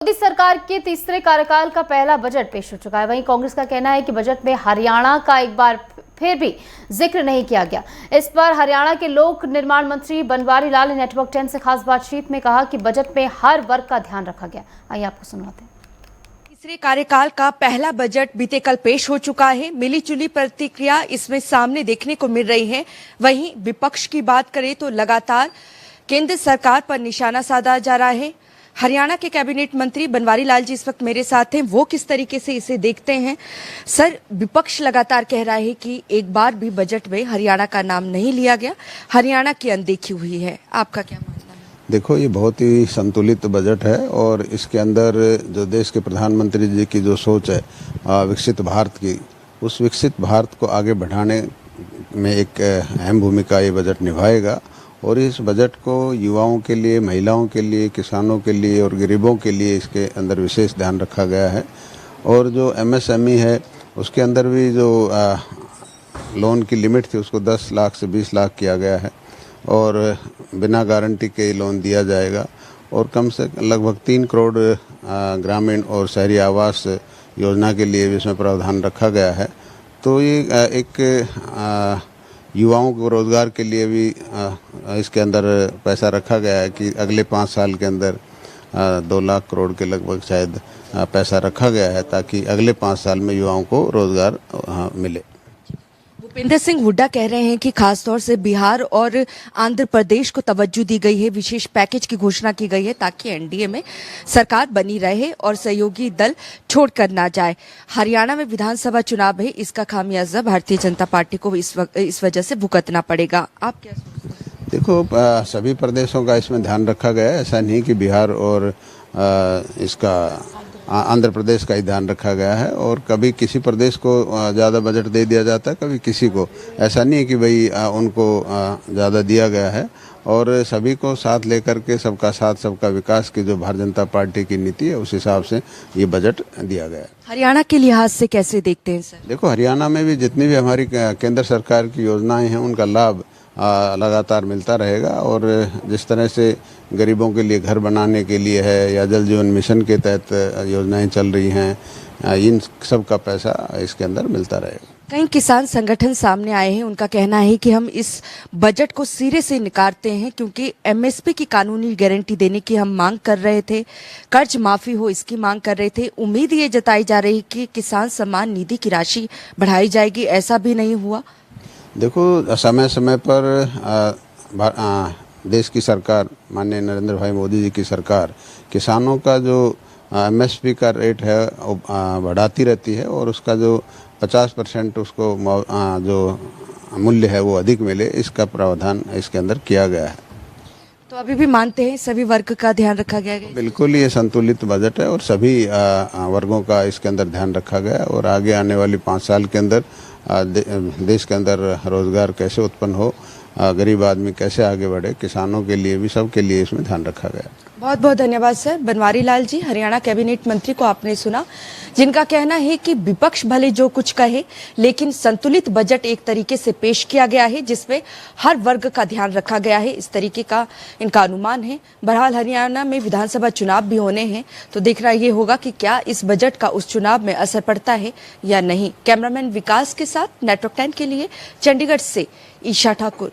मोदी सरकार के तीसरे कार्यकाल का पहला बजट पेश हो चुका है। वहीं कांग्रेस का कहना है कि बजट में हरियाणा का एक बार फिर भी जिक्र नहीं किया गया। इस पर हरियाणा के लोक निर्माण मंत्री बनवारी लाल ने नेटवर्क 10 से खास बातचीत में कहा कि बजट में हर वर्ग का ध्यान रखा गया। आइए आपको सुनाते हैं। तीसरे कार्यकाल का पहला बजट बीते कल पेश हो चुका है। मिली जुली प्रतिक्रिया इसमें सामने देखने को मिल रही है। वहीं विपक्ष की बात करें तो लगातार केंद्र सरकार पर निशाना साधा जा रहा है। हरियाणा के कैबिनेट मंत्री बनवारी लाल जी इस वक्त मेरे साथ हैं। वो किस तरीके से इसे देखते हैं? सर, विपक्ष लगातार कह रहा है कि एक बार भी बजट में हरियाणा का नाम नहीं लिया गया, हरियाणा की अनदेखी हुई है। आपका क्या मानना है? देखो, ये बहुत ही संतुलित बजट है और इसके अंदर जो देश के प्रधानमंत्री जी की जो सोच है विकसित भारत की, उस विकसित भारत को आगे बढ़ाने में एक अहम भूमिका ये बजट निभाएगा। और इस बजट को युवाओं के लिए, महिलाओं के लिए, किसानों के लिए और गरीबों के लिए इसके अंदर विशेष ध्यान रखा गया है। और जो एमएसएमई है उसके अंदर भी जो लोन की लिमिट थी उसको 10 लाख से 20 लाख किया गया है और बिना गारंटी के लोन दिया जाएगा। और कम से लगभग 3 करोड़ ग्रामीण और शहरी आवास योजना के लिए भी इसमें प्रावधान रखा गया है। तो ये एक युवाओं को रोजगार के लिए भी इसके अंदर पैसा रखा गया है कि अगले 5 साल के अंदर 2 लाख करोड़ के लगभग शायद पैसा रखा गया है ताकि अगले 5 साल में युवाओं को रोजगार मिले। भूपेंद्र सिंह हुड्डा कह रहे हैं कि खासतौर से बिहार और आंध्र प्रदेश को तवज्जो दी गई है, विशेष पैकेज की घोषणा की गई है ताकि एनडीए में सरकार बनी रहे और सहयोगी दल छोड़कर ना जाए। हरियाणा में विधानसभा चुनाव है, इसका खामियाजा भारतीय जनता पार्टी को इस वजह से भुगतना पड़ेगा। आप क्या सोचते हैं? देखो, सभी प्रदेशों का इसमें ध्यान रखा गया है। ऐसा नहीं कि बिहार और इसका आंध्र प्रदेश का ही ध्यान रखा गया है। और कभी किसी प्रदेश को ज़्यादा बजट दे दिया जाता है, कभी किसी को। ऐसा नहीं है कि भाई उनको ज़्यादा दिया गया है। और सभी को साथ लेकर के सबका साथ सबका विकास की जो भारतीय जनता पार्टी की नीति है उस हिसाब से ये बजट दिया गया है। हरियाणा के लिहाज से कैसे देखते हैं सर? देखो, हरियाणा में भी जितनी भी हमारी केंद्र सरकार की योजनाएं हैं उनका लाभ लगातार मिलता रहेगा। और जिस तरह से गरीबों के लिए घर बनाने के लिए है या जल जीवन मिशन के तहत योजनाएं चल रही हैं, इन सब का पैसा इसके अंदर मिलता रहेगा। कई किसान संगठन सामने आए हैं। उनका कहना है कि हम इस बजट को सिरे से नकारते हैं क्योंकि एमएसपी की कानूनी गारंटी देने की हम मांग कर रहे थे, कर्ज माफी हो इसकी मांग कर रहे थे। उम्मीद ये जताई जा रही कि किसान सम्मान निधि की राशि बढ़ाई जाएगी, ऐसा भी नहीं हुआ। देखो, समय समय पर देश की सरकार, माननीय नरेंद्र भाई मोदी जी की सरकार, किसानों का जो एमएसपी का रेट है बढ़ाती रहती है और उसका जो 50% उसको जो मूल्य है वो अधिक मिले, इसका प्रावधान इसके अंदर किया गया है। तो अभी भी मानते हैं सभी वर्ग का ध्यान रखा गया है? बिल्कुल, ये संतुलित बजट है और सभी वर्गों का इसके अंदर ध्यान रखा गया है। और आगे आने वाली 5 साल के अंदर देश के अंदर रोजगार कैसे उत्पन्न हो, गरीब आदमी कैसे आगे बढ़े, किसानों के लिए भी, सबके लिए इसमें ध्यान रखा गया। बहुत बहुत धन्यवाद सर। बनवारी लाल जी, हरियाणा कैबिनेट मंत्री को आपने सुना, जिनका कहना है कि विपक्ष भले जो कुछ कहे लेकिन संतुलित बजट एक तरीके से पेश किया गया है जिसमें हर वर्ग का ध्यान रखा गया है, इस तरीके का इनका अनुमान है। बहरहाल हरियाणा में विधानसभा चुनाव भी होने हैं तो देखना ये होगा कि क्या इस बजट का उस चुनाव में असर पड़ता है या नहीं। कैमरामैन विकास के साथ नेटवर्क 10 के लिए चंडीगढ़ से ईशा ठाकुर।